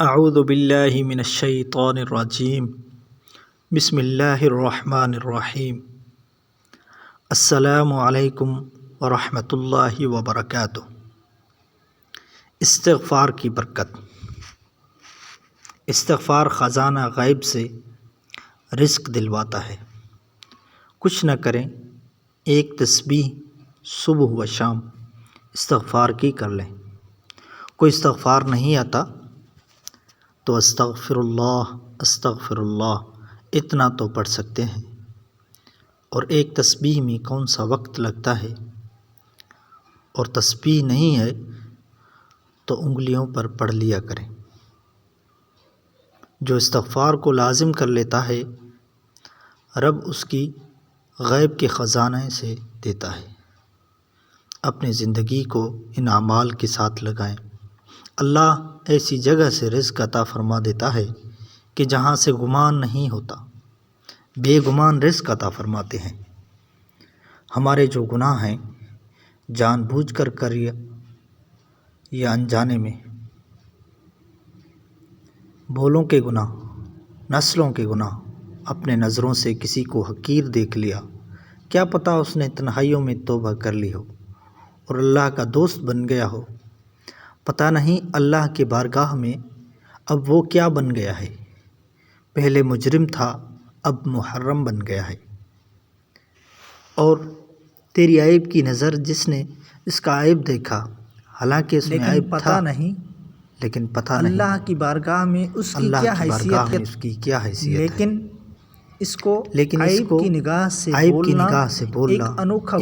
اعوذ باللہ من الشیطان الرجیم بسم اللہ الرحمن الرحیم السلام علیکم ورحمۃ اللہ وبرکاتہ۔ استغفار کی برکت۔ استغفار خزانہ غیب سے رزق دلواتا ہے۔ کچھ نہ کریں، ایک تسبیح صبح و شام استغفار کی کر لیں۔ کوئی استغفار نہیں آتا تو استغفر اللہ اتنا تو پڑھ سکتے ہیں، اور ایک تسبیح میں کون سا وقت لگتا ہے، اور تسبیح نہیں ہے تو انگلیوں پر پڑھ لیا کریں۔ جو استغفار کو لازم کر لیتا ہے، رب اس کی غیب کے خزانے سے دیتا ہے۔ اپنی زندگی کو ان اعمال کے ساتھ لگائیں۔ اللہ ایسی جگہ سے رزق عطا فرما دیتا ہے کہ جہاں سے گمان نہیں ہوتا، بے گمان رزق عطا فرماتے ہیں۔ ہمارے جو گناہ ہیں، جان بوجھ کر یا انجانے میں، بولوں کے گناہ، نسلوں کے گناہ، اپنے نظروں سے کسی کو حقیر دیکھ لیا، کیا پتہ اس نے تنہائیوں میں توبہ کر لی ہو اور اللہ کا دوست بن گیا ہو۔ پتہ نہیں اللہ کی بارگاہ میں اب وہ کیا بن گیا ہے۔ پہلے مجرم تھا، اب محرم بن گیا ہے۔ اور تیری عیب کی نظر جس نے اس کا عیب دیکھا، حالانکہ اس میں عیب تھا نہیں، لیکن پتہ نہیں اللہ کی بارگاہ میں اس کی کیا حیثیت ہے، لیکن اس کو عیب کی نگاہ سے بولنا ایک انوکھا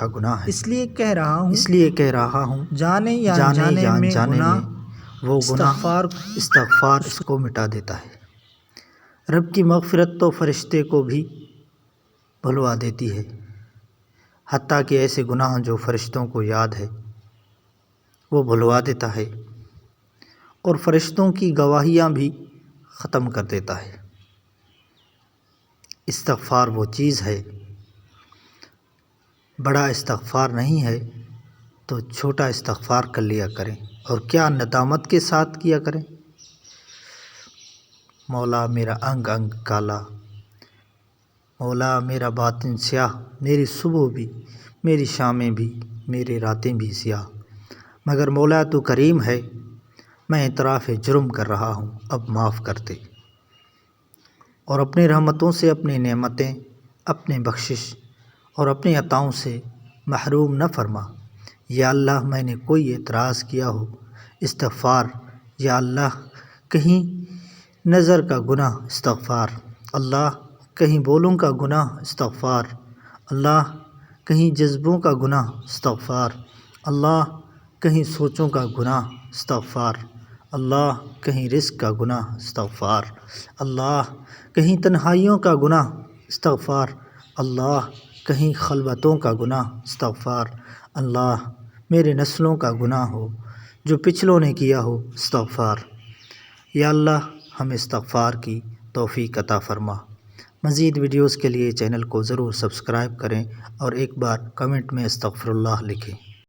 گناہ ہے۔ اس لیے کہہ رہا ہوں جانے یا انجانے میں گناہ، وہ گناہ استغفار اس کو مٹا دیتا ہے۔ رب کی مغفرت تو فرشتے کو بھی بھلوا دیتی ہے، حتیٰ کہ ایسے گناہ جو فرشتوں کو یاد ہے وہ بھلوا دیتا ہے، اور فرشتوں کی گواہیاں بھی ختم کر دیتا ہے۔ استغفار وہ چیز ہے، بڑا استغفار نہیں ہے تو چھوٹا استغفار کر لیا کریں، اور کیا ندامت کے ساتھ کیا کریں۔ مولا میرا انگ انگ کالا، مولا میرا باطن سیاہ، میری صبح بھی، میری شامیں بھی، میری راتیں بھی سیاہ، مگر مولا تو کریم ہے، میں اعتراف جرم کر رہا ہوں، اب معاف کر دے، اور اپنی رحمتوں سے اپنی نعمتیں، اپنے بخشش اور اپنی عطاؤں سے محروم نہ فرما۔ یا اللہ میں نے کوئی اعتراض کیا ہو، استغفار۔ یا اللہ کہیں نظر کا گناہ، استغفار۔ اللہ کہیں بولوں کا گناہ، استغفار۔ اللہ کہیں جذبوں کا گناہ، استغفار۔ اللہ کہیں سوچوں کا گناہ، استغفار۔ اللہ کہیں رزق کا گناہ، استغفار۔ اللہ کہیں تنہائیوں کا گناہ، استغفار۔ اللہ کہیں خلوتوں کا گناہ، استغفار۔ اللہ میرے نسلوں کا گناہ ہو جو پچھلوں نے کیا ہو، استغفار۔ یا اللہ ہمیں استغفار کی توفیق عطا فرما۔ مزید ویڈیوز کے لیے چینل کو ضرور سبسکرائب کریں، اور ایک بار کمنٹ میں استغفر اللہ لکھیں۔